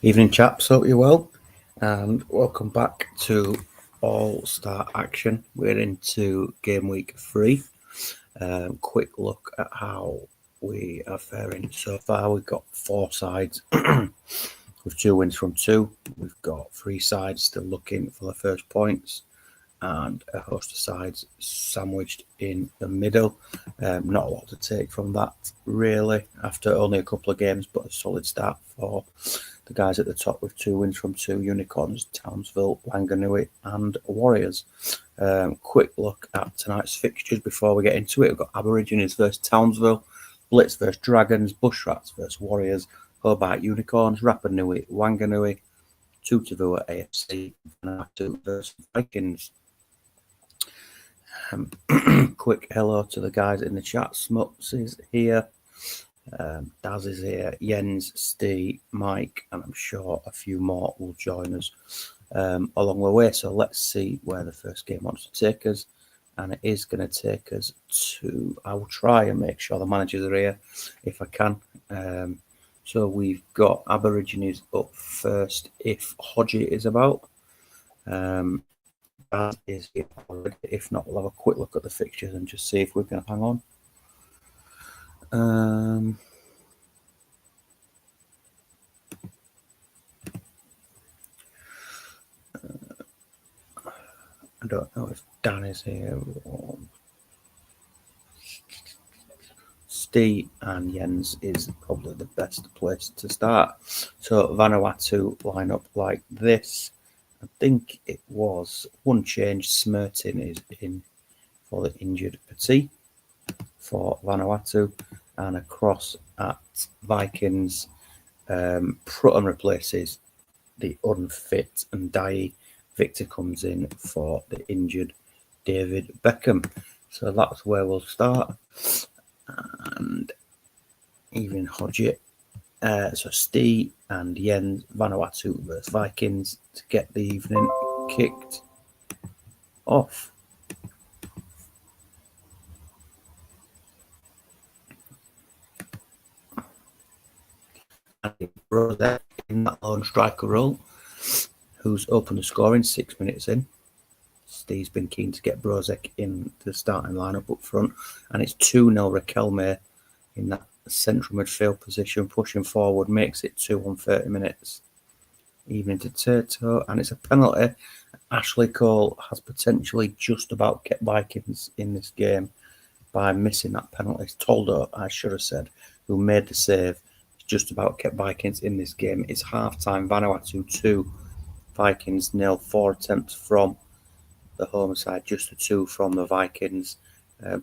Evening, chaps. Hope you're well, and welcome back to All-Star Action. We're into game week 3. Quick look at how we are faring so far. We've got 4 sides with 2 wins from 2. We've got 3 sides still looking for the first points, and a host of sides sandwiched in the middle. Not a lot to take from that, really, after only a couple of games, but a solid start for the guys at the top with 2 wins from 2: Unicorns, Townsville, Wanganui and Warriors. Quick look at tonight's fixtures before we get into it. We've got Aborigines versus Townsville, Blitz versus Dragons, Bushrats versus Warriors, Hobart Unicorns, Rapa Nui, Wanganui, Tutavua AFC, Vanuatu versus Vikings. Quick hello to the guys in the chat. Smuts is here, Daz is here, Jens, Steve, Mike, and I'm sure a few more will join us along the way. So let's see where the first game wants to take us, and it is going to take us to, I will try and make sure the managers are here if I can. So we've got Aborigines up first if Hodgie is about. That is it already. If not, we'll have a quick look at the fixtures and just see if we can hang on. I don't know if Dan is here or Steve, and Jens is probably the best place to start. So Vanuatu line up like this. I think it was one change. Smertin is in for the injured Petit for Vanuatu, and across at Vikings, Prutton replaces the unfit and Dai. Victor comes in for the injured David Beckham. So that's where we'll start. And even Hodgie. So Steve and Jens, Vanuatu versus Vikings to get the evening kicked off. And Brother in that lone striker role, who's opened the scoring 6 minutes in. Steve's been keen to get Brozek in the starting lineup up front, and it's 2-0 Raquelme in that central midfield position, pushing forward, makes it 2 on 30 minutes. Evening to Tato, and it's a penalty. Ashley Cole has potentially just about kept Vikings in this game by missing that penalty. Toldo, I should have said, who made the save, just about kept Vikings in this game. It's half-time, Vanuatu 2, Vikings 0, 4 attempts from the home side, just the 2 from the Vikings.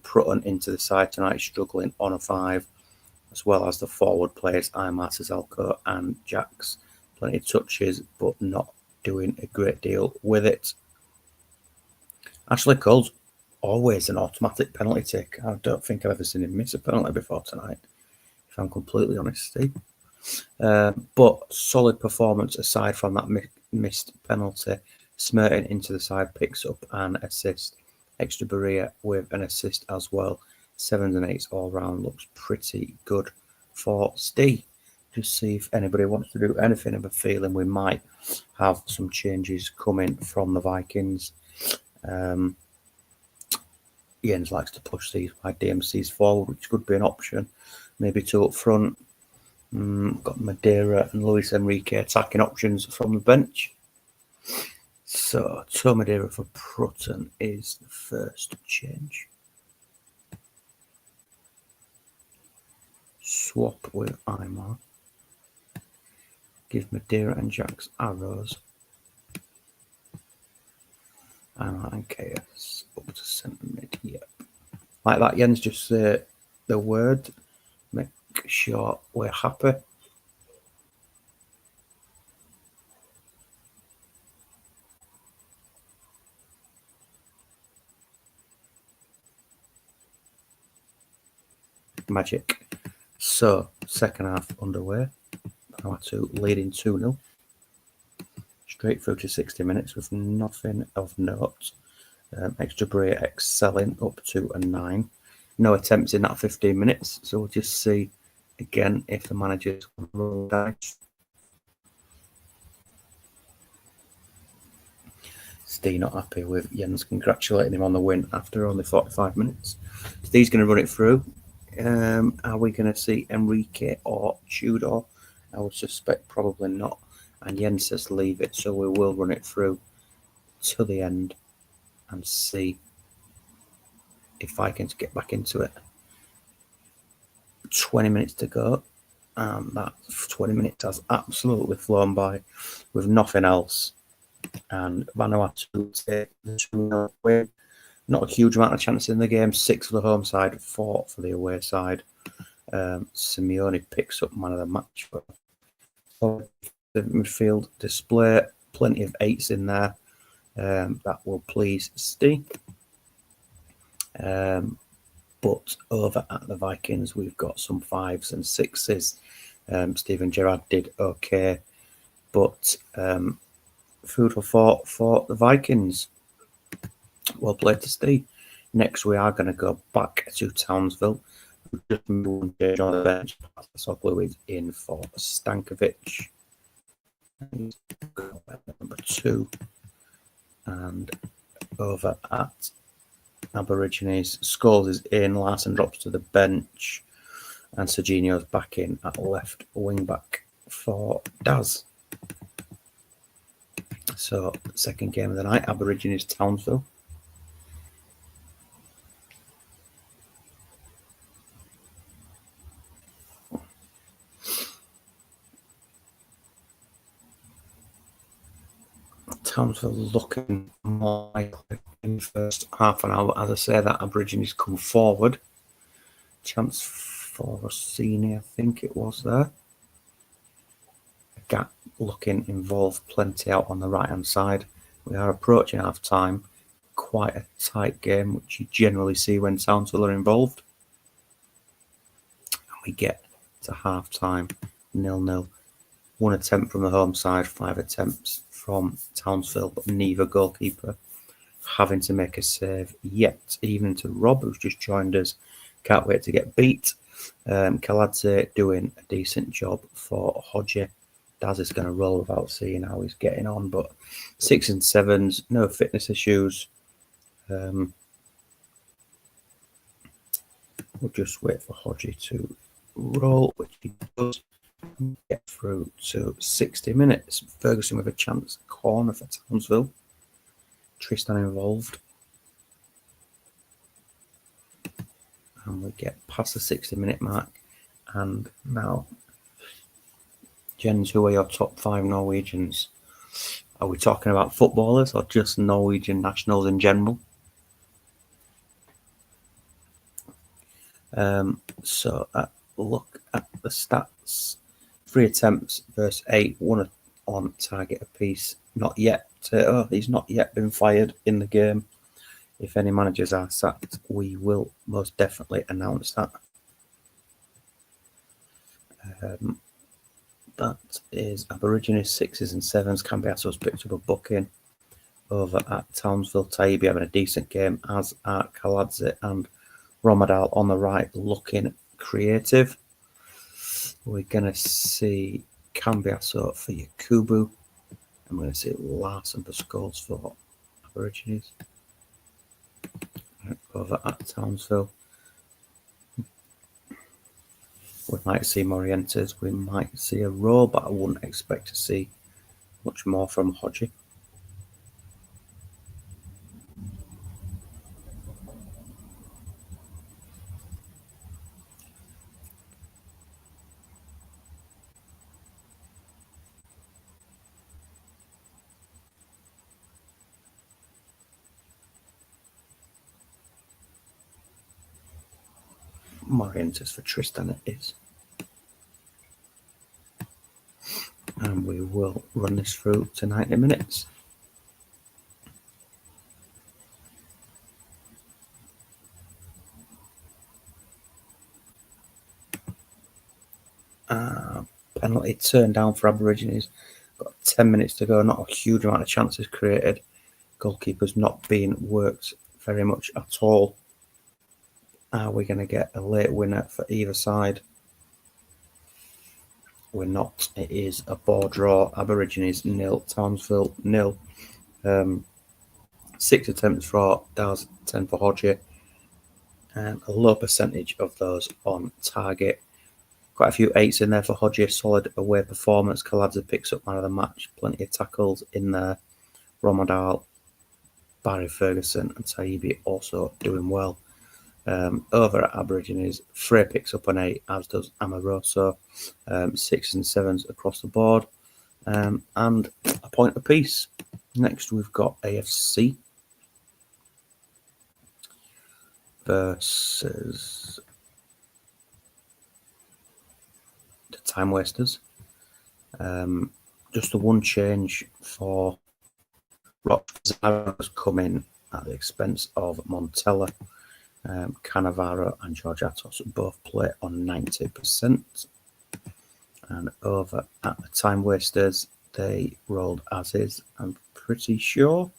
Prutton into the side tonight, struggling on a 5, as well as the forward players, Imar Zalko and Jax. Plenty of touches, but not doing a great deal with it. Ashley Cole's always an automatic penalty taker. I don't think I've ever seen him miss a penalty before tonight, if I'm completely honest, Steve. But solid performance aside from that missed penalty. Smertin into the side picks up an assist. Extra Berea with an assist as well. 7s and 8s all round. Looks pretty good for Steve. Just see if anybody wants to do anything. Of a feeling we might have some changes coming from the Vikings. Jens likes to push these by DMCs forward, which could be an option. Maybe 2 up front. Got Madeira and Luis Enrique attacking options from the bench. So, Madeira for Prutton is the first change. Swap with Imar. Give Madeira and Jax arrows. And KS up to centre mid. Yep. Like that, Jens, just say the word. Make sure we're happy. Magic. So, second half underway. Vanuatu leading 2-0. Straight through to 60 minutes with nothing of note. Extra Brea excelling up to a 9. No attempts in that 15 minutes. So we'll just see again if the managers roll dice. Steve not happy with Jens congratulating him on the win after only 45 minutes. Steve's going to run it through. Are we going to see Enrique or Tudor? I would suspect probably not. And Jens says leave it, so we will run it through to the end and see if I can get back into it. 20 minutes to go, and that 20 minutes has absolutely flown by with nothing else. And Vanuatu take the 2-0 win. Not a huge amount of chances in the game. 6 for the home side, 4 for the away side. Simeone picks up man of the match. For the midfield display, plenty of 8s in there. That will please Steve. But over at the Vikings, we've got some 5s and 6s. Steven Gerrard did okay, but food for thought for the Vikings. Well played to Steve. Next, we are going to go back to Townsville. We've just moved on the bench. Asol is in for Stankovic. Number 2. And over at Aborigines, Scholes is in, Larson drops to the bench, and Serginho's back in at left wing back for Daz. So, second game of the night, Aborigines Townsville. Townsville looking more likely in the first half an hour. As I say, that Aborigines come forward. Chance for Rossini, I think it was there. Gap looking involved, plenty out on the right hand side. We are approaching half time. Quite a tight game, which you generally see when Townsville are involved. And we get to half time 0-0. 1 attempt from the home side, 5 attempts from Townsville, but neither goalkeeper having to make a save yet. Even to Rob, who's just joined us. Can't wait to get beat. Kaladze doing a decent job for Hodge. Daz is going to roll without seeing how he's getting on, but 6 and 7s, no fitness issues. We'll just wait for Hodge to roll, which he does. Get through to 60 minutes. Ferguson with a chance corner for Townsville. Tristan involved. And we get past the 60-minute mark. And now, Jens, who are your top 5 Norwegians? Are we talking about footballers or just Norwegian nationals in general? So look at the stats. 3 attempts versus 8, 1 on target apiece. Not yet. He's not yet been fired in the game. If any managers are sacked, we will most definitely announce that. That is Aborigines 6s and 7s. Cambiaso's picked up a booking over at Townsville. Taibi having a decent game, as are Kaladze and Romadal on the right, looking creative. We're going to see Cambiaso for Yakubu. I'm going to see Larson for Scholes for Aborigines. Over at Townsville. We might see Morientes. We might see a roll, but I wouldn't expect to see much more from Hodge. Morientes for Tristan it is. And we will run this through to 90 minutes. Penalty turned down for Aborigines. Got 10 minutes to go. Not a huge amount of chances created. Goalkeeper's not being worked very much at all. Are we going to get a late winner for either side? We're not. It is a ball draw. Aborigines 0, Townsville 0. 6 attempts for Daz, 10 for Hodge, and a low percentage of those on target. Quite a few 8s in there for Hodge. Solid away performance. Kaladze picks up man of the match. Plenty of tackles in there. Romadal, Barry Ferguson and Taibbi also doing well. Over at Aborigines, Frey picks up an 8, as does Amoroso. 6s and 7s across the board. And a point apiece. Next, we've got AFC versus the Time Wasters. Just the one change for Roxas coming at the expense of Montella. Cannavaro and George Atos both play on 90%. And over at the Time Wasters, they rolled as is, I'm pretty sure.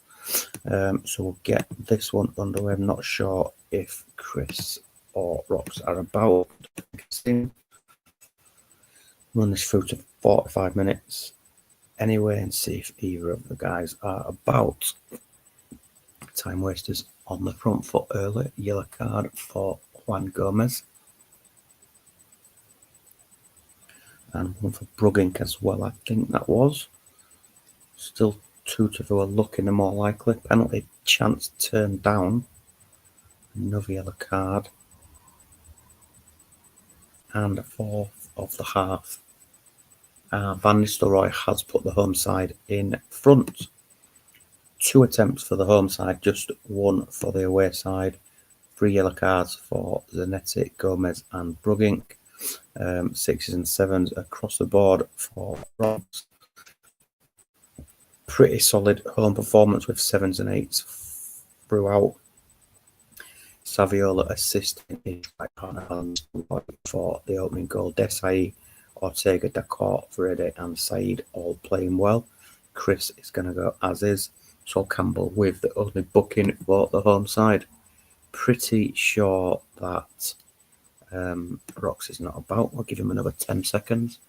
So we'll get this one underway. I'm not sure if Chris or Rox are about. Run this through to 45 minutes anyway and see if either of the guys are about. Time Wasters on the front foot early. Yellow card for Juan Gomez. And one for Brugink as well, I think that was. Still 2-4 looking the more likely. Penalty chance turned down. Another yellow card. And a fourth of the half. Van Nistelrooy has put the home side in front. 2 attempts for the home side, just 1 for the away side. 3 yellow cards for Zanetti, Gomez and Brugink. 6s and 7s across the board for Rox. Pretty solid home performance with 7s and 8s throughout. Saviola assisting each right corner for the opening goal. Desai, Ortega, Dacourt, Vrede and Said all playing well. Chris is going to go as is. Sol Campbell with the only booking for the home side. Pretty sure that Rox is not about. I'll give him another 10 seconds.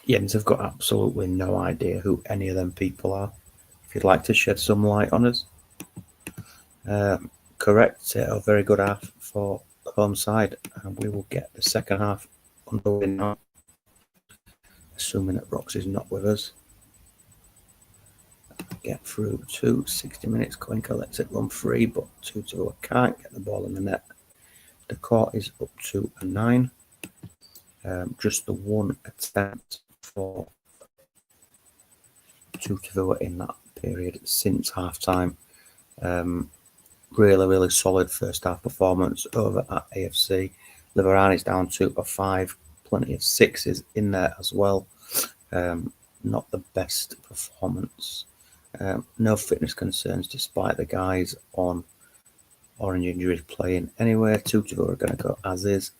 Jens have got absolutely no idea who any of them people are. If you'd like to shed some light on us. Correct. A very good half for the home side. And we will get the second half underway now. Assuming that Rox is not with us. Get through to 60 minutes. Coinca lets it run free, but 2-2 can't get the ball in the net. The court is up to a 9. Just the one attempt for 2-2 in that period since half time. Really solid first half performance over at AFC. Liverani's down to a 5. Plenty of 6s in there as well. Not the best performance. No fitness concerns despite the guys on orange injuries playing anyway. 2-2 are going to go as is.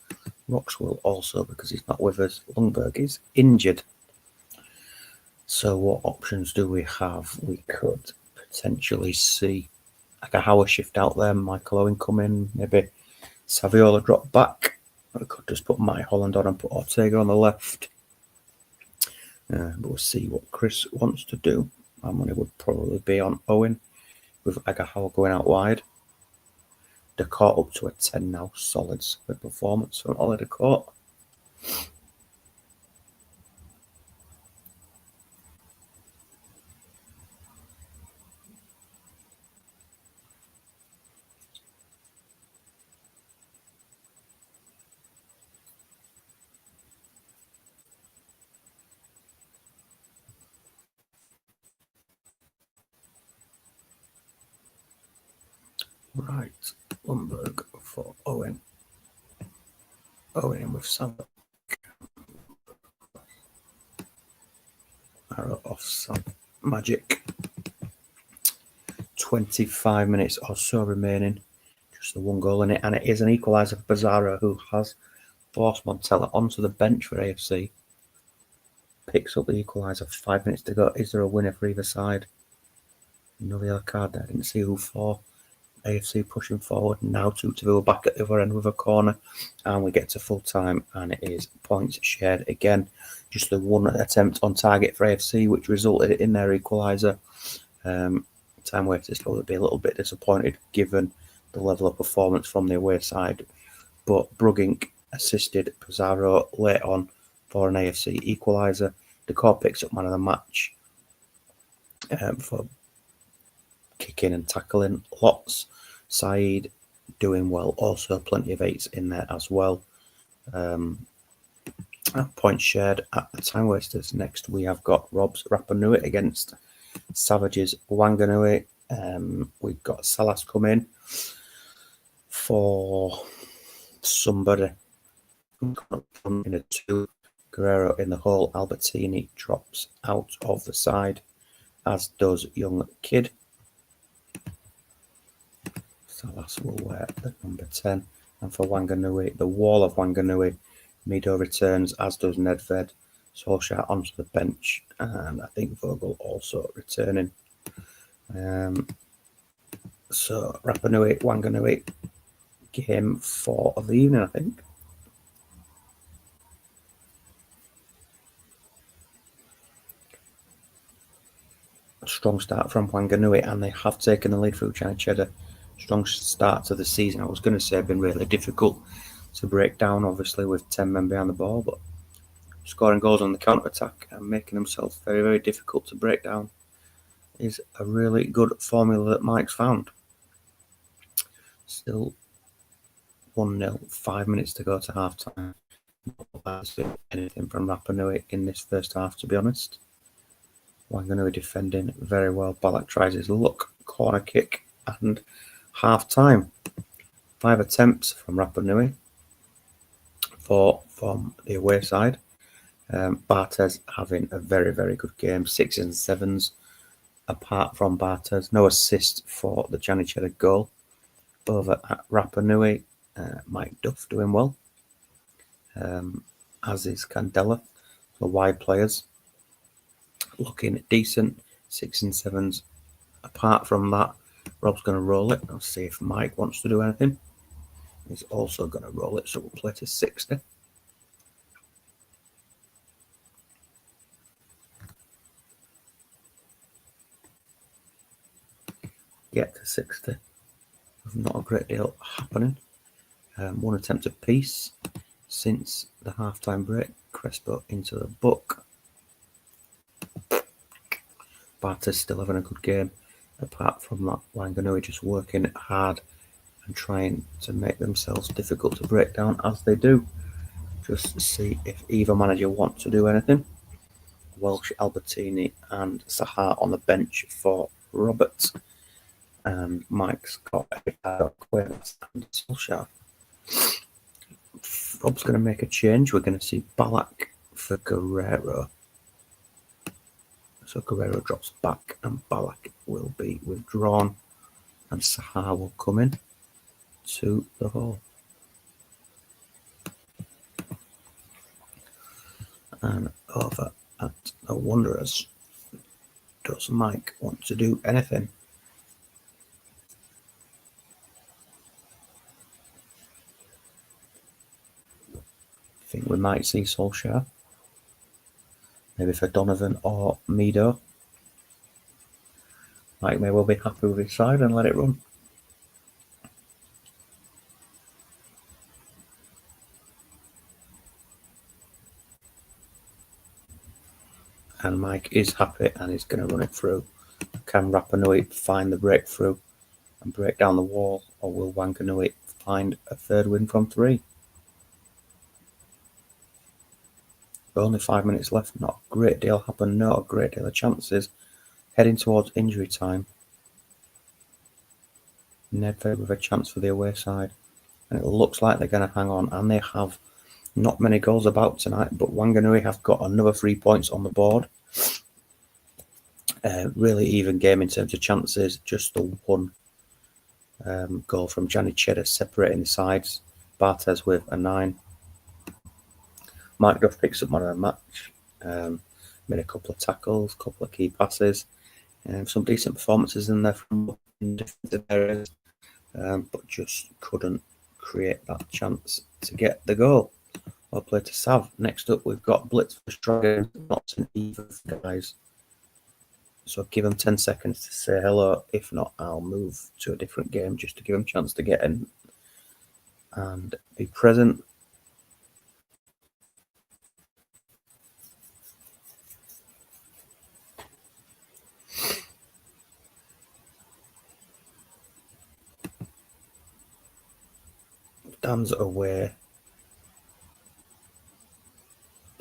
Rox will also because he's not with us. Lundberg is injured. So what options do we have? We could potentially see like a Howard shift out there. Michael Owen come in. Maybe Saviola drop back. We could just put Matty Holland on and put Ortega on the left. But we'll see what Chris wants to do. My money would probably be on Owen with Agahawa going out wide. Dacourt up to a 10 now. Solid performance from Ollie Dacourt. Right, Lundberg for Owen. Owen in with Sam. Arrow off Sam. Magic. 25 minutes or so remaining. Just the one goal in it. And it is an equaliser for Pizarro, who has forced Montella onto the bench for AFC. Picks up the equaliser. 5 minutes to go. Is there a winner for either side? Another yellow card there. I didn't see who for. AFC pushing forward. Now 2-2, we're back at the other end with a corner, and we get to full time, and it is points shared again. Just the one attempt on target for AFC, which resulted in their equaliser. Time wasters will be a little bit disappointed given the level of performance from the away side, but Brugging assisted Pizarro late on for an AFC equaliser. The core picks up man of the match for kicking and tackling lots. Saeed doing well, also plenty of 8s in there as well. Points shared at the time wasters. Next we have got Rob's Rapa Nui against Savage's Wanganui. We've got Salas come in for somebody in a 2. Guerrero in the hole. Albertini drops out of the side, as does young Kid. Salas will wear the number 10. And for Wanganui, the wall of Wanganui, Mido returns, as does Nedved. Solskjaer onto the bench, and I think Vogel also returning. So Rapa Nui, Wanganui, game 4 of the evening, I think. A strong start from Wanganui, and they have taken the lead through China Cheddar. Strong start to the season. I was going to say been really difficult to break down, obviously, with 10 men behind the ball, but scoring goals on the counter-attack and making themselves very, very difficult to break down is a really good formula that Mike's found. Still 1-0, 5 minutes to go to half-time. Not anything from Rapa Nui in this first half, to be honest. Wanganui defending very well. Balak tries his luck, corner kick, and half-time. 5 attempts from Rapa Nui, 4 from the away side. Barthez having a very, very good game. 6s and 7s apart from Barthez. No assist for the Janichetta goal. Over at Rapa Nui, Mike Duff doing well, as is Candela. The wide players looking decent. 6s and 7s. Apart from that, Rob's going to roll it. I'll see if Mike wants to do anything. He's also going to roll it, so we'll play to 60. Get to 60. Not a great deal happening. One attempt apiece since the half-time break. Crespo into the book. Barter's still having a good game. Apart from that, Wanganui just working hard and trying to make themselves difficult to break down, as they do. Just to see if either manager wants to do anything. Welsh, Albertini and Sahar on the bench for Robert. And Mike's got Cuevas and Solskjaer. Rob's going to make a change. We're going to see Balak for Guerrero. So Guerrero drops back and Balak will be withdrawn. And Sahar will come in to the hole. And over at the Wanderers, does Mike want to do anything? I think we might see Solskjaer. Maybe for Donovan or Mido. Mike may well be happy with his side and let it run. And Mike is happy and is going to run it through. Can Rapa Nui find the breakthrough and break down the wall, or will Wanganui find a third win from 3? Only 5 minutes left. Not a great deal happened. Not a great deal of chances. Heading towards injury time. Nedved with a chance for the away side. And it looks like they're going to hang on. And they have not many goals about tonight. But Wanganui have got another 3 points on the board. Really even game in terms of chances. Just the one goal from Gianni Cheddar separating the sides. Barthez with a 9. Mike Duff picks up man of the match. Made a couple of tackles, couple of key passes. Some decent performances in there from defensive areas. but just couldn't create that chance to get the goal. I'll play to Sav. Next up, we've got Blitz for Dragons, not an either, guys. So give them 10 seconds to say hello. If not, I'll move to a different game just to give them a chance to get in and be present. Dan's away.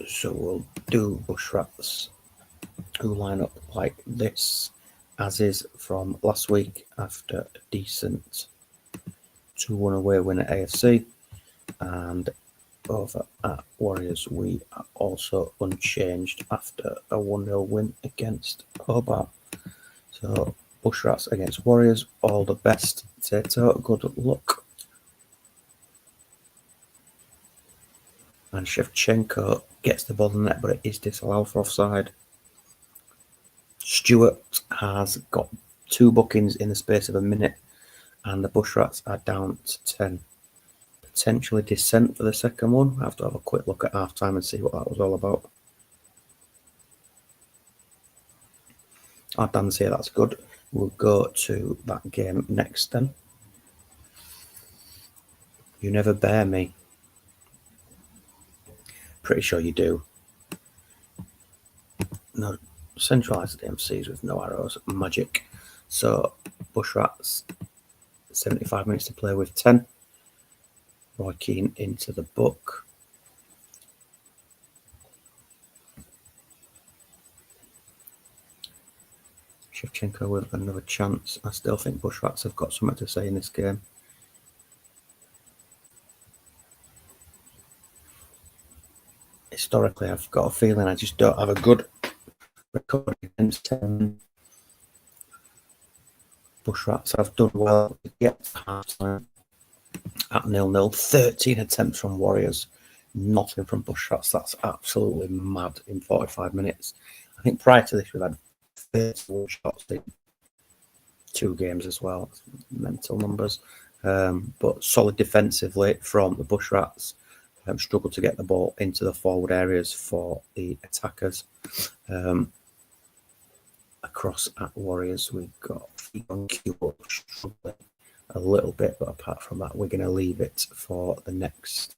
So we'll do Bush Rats, who line up like this, as is from last week after a decent 2-1 away win at AFC. And over at Warriors, we are also unchanged after a 1-0 win against Hobart. So Bush Rats against Warriors, all the best. Tato, good luck. And Shevchenko gets the ball in the net, but it is disallowed for offside. Stewart has got 2 bookings in the space of a minute, and the Bush Rats are down to 10. Potentially dissent for the second one. I have to have a quick look at half time and see what that was all about. Dan's here, that's good. We'll go to that game next then. You never bear me. Pretty sure you do. No, centralised DMCs with no arrows. Magic. So, Bush Rats, 75 minutes to play with 10. Roy Keane into the book. Shevchenko with another chance. I still think Bush Rats have got something to say in this game. Historically, I've got a feeling I just don't have a good record against 10. Bush Rats have done well to get to half time at 0-0. 13 attempts from Warriors, nothing from Bush Rats. That's absolutely mad in 45 minutes. I think prior to this, we've had 31 shots in 2 games as well. Mental numbers. But solid defensively from the Bush Rats. Struggled to get the ball into the forward areas for the attackers. Across at Warriors, we've got struggling a little bit, but apart from that, we're going to leave it for the next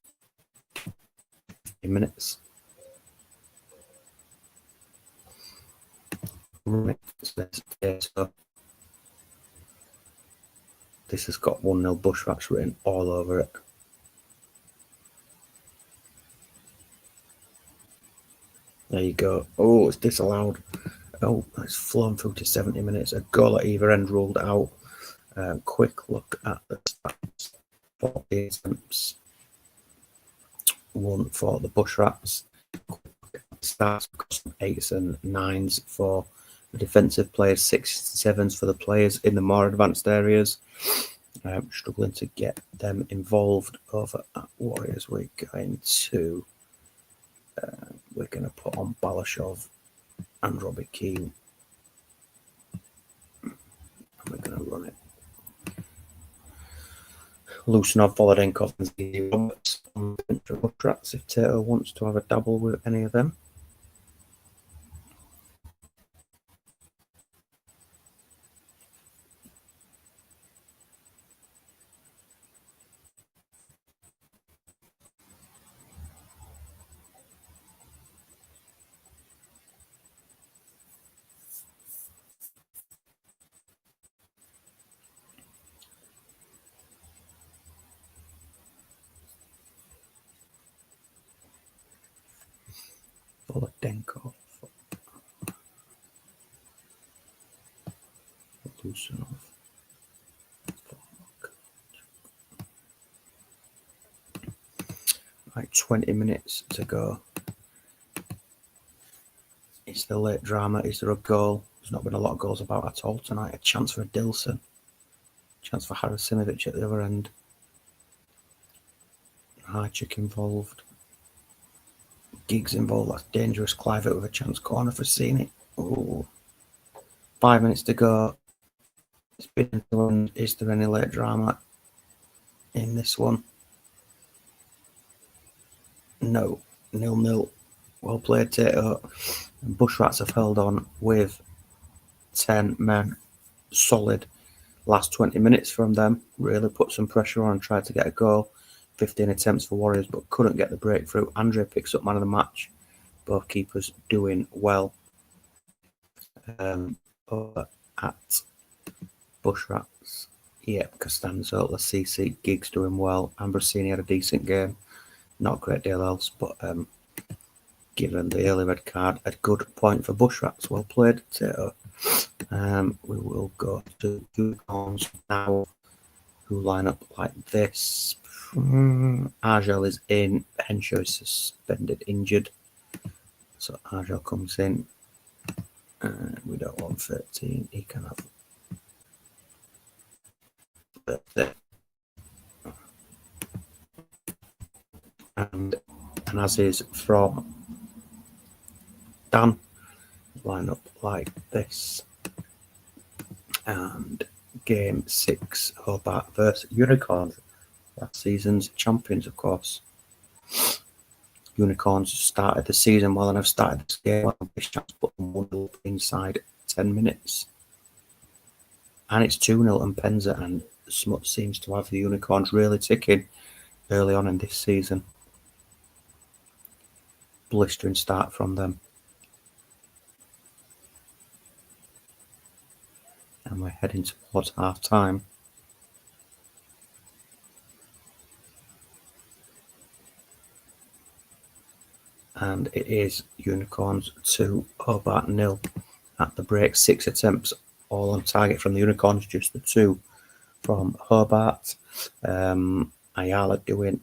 15 minutes. This has got 1-0 Bush Rats written all over it. There you go. Oh, it's disallowed. Oh, it's flown through to 70 minutes. A goal at either end ruled out. Quick look at the stats. 40 attempts. 1 for the Bush Rats. Stats, 8s and 9s for the defensive players, 6s and 7s for the players in the more advanced areas. Struggling to get them involved over at Warriors. We're going to put on Balashov and Robbie Keane. And we're going to run it. Lucenov, Volodenkov, and Z Roberts on the bench for Bush Rats if Tato wants to have a dabble with any of them. Volodenkov, Lucenov. Right, 20 minutes to go. It's the late drama. Is there a goal? There's not been a lot of goals about at all tonight. A chance for Dilson. Chance for Harasimovic at the other end. Hajik involved. Giggs involved. That's dangerous. Clivett with a chance corner for seeing it. Ooh. 5 minutes to go. It's been. Is there any late drama? in this one. No, 0-0. Well played, Tato. Bushrats have held on with 10 men. Solid last 20 minutes from them. Really put some pressure on and tried to get a goal. 15 attempts for Warriors, but couldn't get the breakthrough. Andre picks up man of the match. Both keepers doing well. Over at Bushrats, Costanzo, Lassisi, Giggs doing well. Ambrosini had a decent game. Not a great deal else, but given the early red card, a good point for Bushrats. Well played, Tato. We will go to Unicorns now, who line up like this. Argel is in. Henshaw is suspended, injured. So Argel comes in. We don't want 13. He can have 13. And as is from Dan, line up like this. And game 6, Hobart versus Unicorns. Last season's champions, of course. Unicorns started the season well and have started this game well. Bishops put them 1-0 inside 10 minutes. And it's 2-0 and Penza, and Smuts seems to have the Unicorns really ticking early on in this season. Blistering start from them. And we're heading towards half time. And it is Unicorns 2, Hobart 0 at the break. 6 attempts all on target from the Unicorns, just the 2 from Hobart. Ayala doing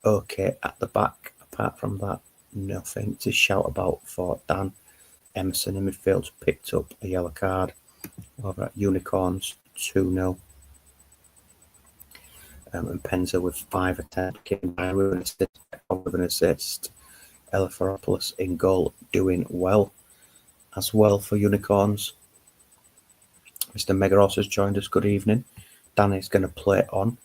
okay at the back. Apart from that, nothing to shout about for Dan. Emerson in midfield picked up a yellow card over at Unicorns 2-0. And Penza with 5 attempts came by with an assist. Eleftheropoulos in goal, doing well as well for Unicorns. Mr. Megaros has joined us. Good evening. Dan is going to play on,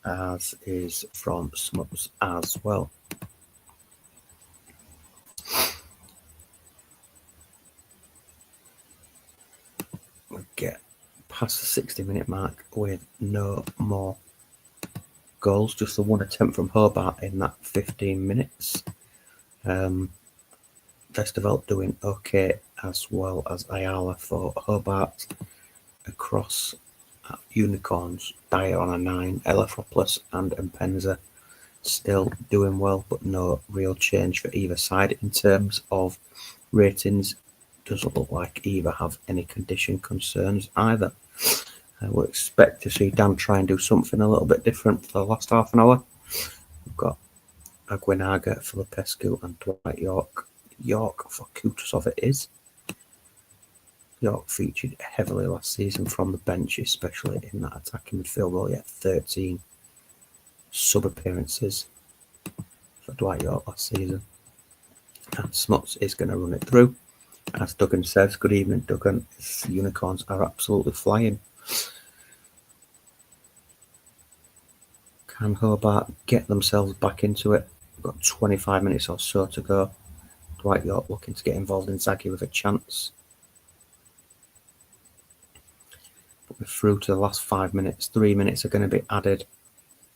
as is from Smuts as well. We get past the 60-minute mark with no more goals, just the 1 attempt from Hobart in that 15 minutes. Festival doing okay as well as Ayala for Hobart. Across at Unicorns, Dyer on a 9, Eleftheropoulos and Mpenza still doing well, but no real change for either side in terms of ratings. Doesn't look like either have any condition concerns either. We'll expect to see Dan try and do something a little bit different for the last half an hour. We've got Aguinaga, Filipescu and Dwight York. York for Kutusov it is. York featured heavily last season from the bench, especially in that attacking midfield role. He had 13 sub-appearances for Dwight York last season. And Smuts is going to run it through. As Duggan says, good evening, Duggan. The Unicorns are absolutely flying. Can Hobart get themselves back into it? We've got 25 minutes or so to go. Dwight York looking to get involved in Zaggy with a chance. But we're through to the last 5 minutes. 3 minutes are going to be added.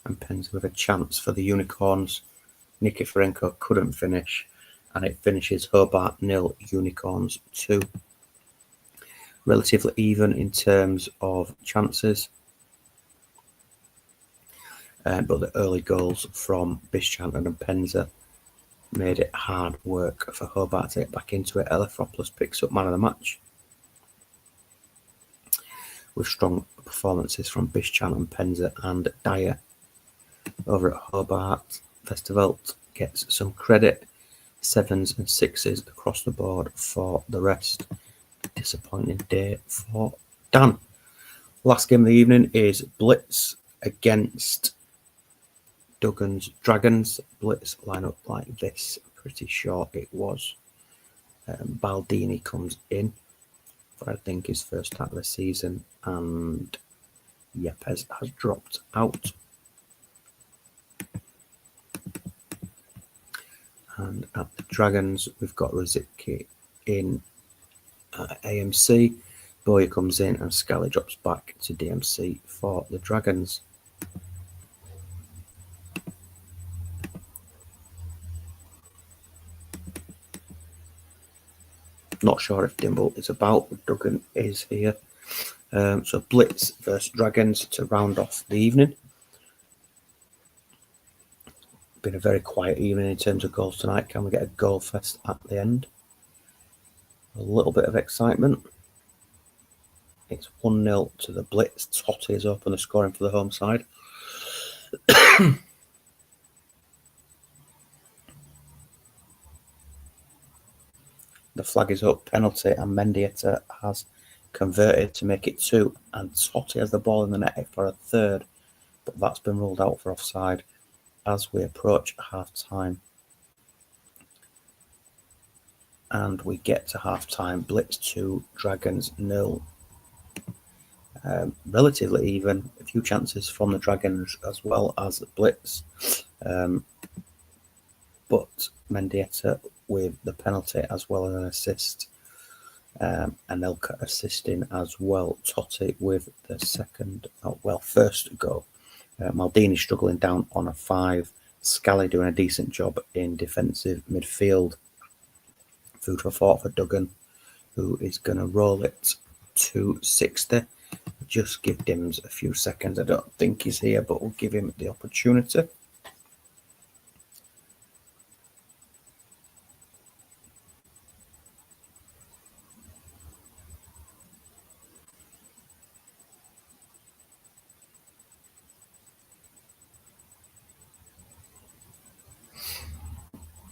And Penza with a chance for the Unicorns. Nikiforenko couldn't finish. And it finishes Hobart 0, Unicorns 2. Relatively even in terms of chances. But the early goals from Bischanton and Penza made it hard work for Hobart to get back into it. Eleftheropoulos picks up man of the match with strong performances from Bischanton, Penza and Dyer. Over at Hobart, Vesterveld gets some credit. 7s and 6s across the board for the rest. Disappointing day for Dan. Last game of the evening is Blitz against Duggan's Dragons. Blitz line up like this. Pretty short it was. Baldini comes in for I think his first start of the season, and Yepes has dropped out. And at the Dragons, we've got Riziki in AMC. Boya comes in and Scally drops back to DMC for the Dragons. Not sure if Dimble is about, but Duggan is here. So Blitz versus Dragons to round off the evening. Been a very quiet evening in terms of goals tonight. Can we get a goal fest at the end? A little bit of excitement. It's 1-0 to the Blitz. Totti is open the scoring for the home side. The flag is up, penalty, and Mendieta has converted to make it 2, and Totti has the ball in the net for a third, but that's been ruled out for offside as we approach half-time. And we get to half-time, Blitz 2, Dragons 0. Relatively even, a few chances from the Dragons as well as the Blitz. But Mendieta with the penalty as well as an assist. Anelka assisting as well. Totti with the first goal. Maldini struggling down on a 5. Scally doing a decent job in defensive midfield. Food for thought for Duggan, who is going to roll it to 60. Just give Dims a few seconds. I don't think he's here, but we'll give him the opportunity.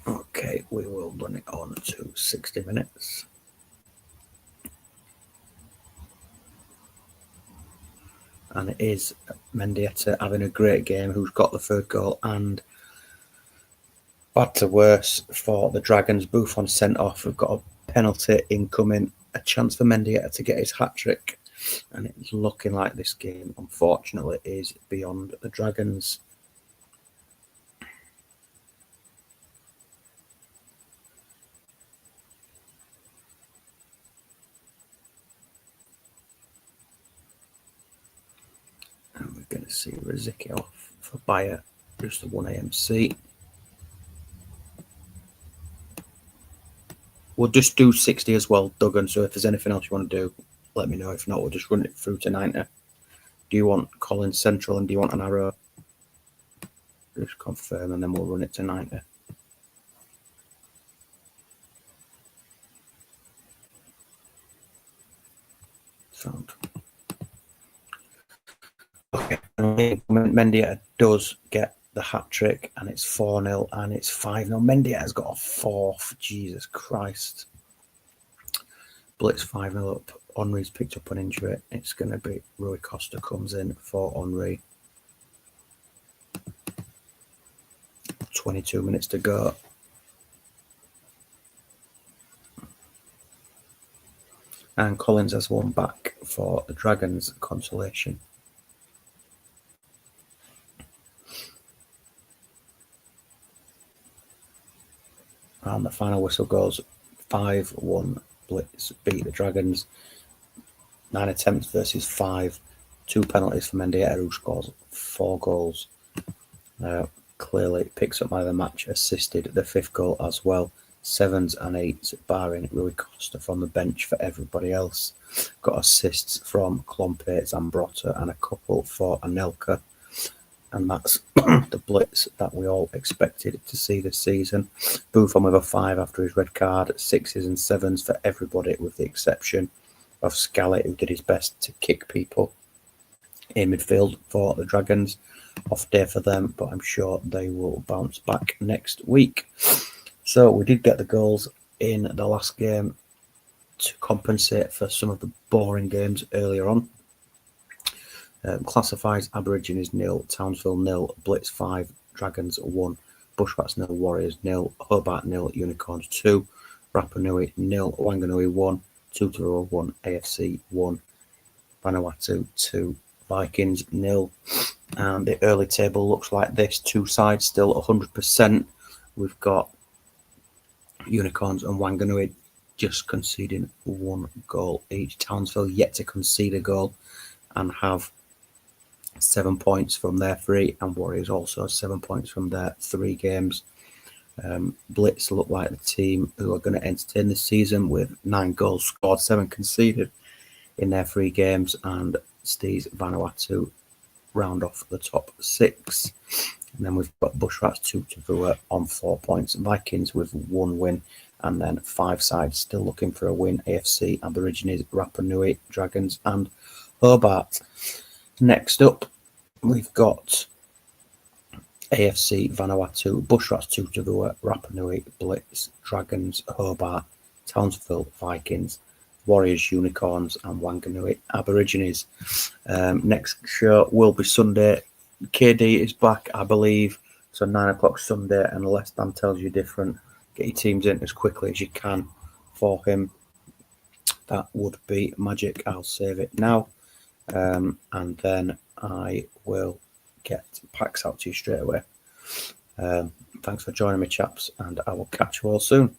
Okay, we will run it on to 60 minutes. And it is Mendieta having a great game, who's got the third goal, and bad to worse for the Dragons. Buffon sent off. We've got a penalty incoming, a chance for Mendieta to get his hat-trick, and it's looking like this game, unfortunately, is beyond the Dragons. And we're going to see Riziki off for Bayer, just the 1 AMC. We'll just do 60 as well, Duggan, so if there's anything else you want to do, let me know. If not, we'll just run it through to 90. Do you want Collins Central and do you want an arrow? Just confirm and then we'll run it to 90. Sound. Okay, Mendieta does get the hat-trick and it's 4-0 and it's 5-0. Mendieta's got a 4th. Jesus Christ. Blitz 5-0 up. Henri's picked up an injury. It's going to be Rui Costa comes in for Henri. 22 minutes to go. And Collins has one back for the Dragons consolation. And the final whistle goes 5-1. Blitz beat the Dragons. 9 attempts versus 5. 2 penalties for Mendieta, who scores 4 goals. Clearly picks up by the match, assisted the 5th goal as well. 7s and 8s, barring Rui Costa from the bench for everybody else. Got assists from Klompe, Zambrotta, and a couple for Anelka. And that's the Blitz that we all expected to see this season. Buffon with a 5 after his red card. 6s and 7s for everybody, with the exception of Scally, who did his best to kick people in midfield for the Dragons. Off day for them, but I'm sure they will bounce back next week. So we did get the goals in the last game to compensate for some of the boring games earlier on. Classifies Aborigines 0, Townsville 0, Blitz 5, Dragons 1, Bushwhats 0, Warriors 0, Hobart 0, Unicorns 2, Rapa Nui 0, Wanganui 1, Tutarua 1, AFC 1, Vanuatu 2, Vikings 0. And the early table looks like this. 2 sides still 100%. We've got Unicorns and Wanganui just conceding 1 goal each. Townsville yet to concede a goal and have 7 points from their 3, and Warriors also 7 points from their 3 games. Blitz look like the team who are going to entertain this season with 9 goals scored, 7 conceded in their 3 games, and Steve's Vanuatu round off the top 6. And then we've got Bushrats 2 Gw3 on 4 points, Vikings with 1 win, and then 5 sides still looking for a win: AFC, Aborigines, Rapa Nui, Dragons, and Hobart. Next up, we've got AFC, Vanuatu, Bushrats 2 Gw3, Rapa Nui, Blitz, Dragons, Hobart, Townsville, Vikings, Warriors, Unicorns, and Wanganui, Aborigines. Next show will be Sunday. KD is back, I believe, so 9 o'clock Sunday, unless Dan tells you different. Get your teams in as quickly as you can for him. That would be magic. I'll save it now, and then I will get packs out to you straight away. Thanks for joining me, chaps, and I will catch you all soon.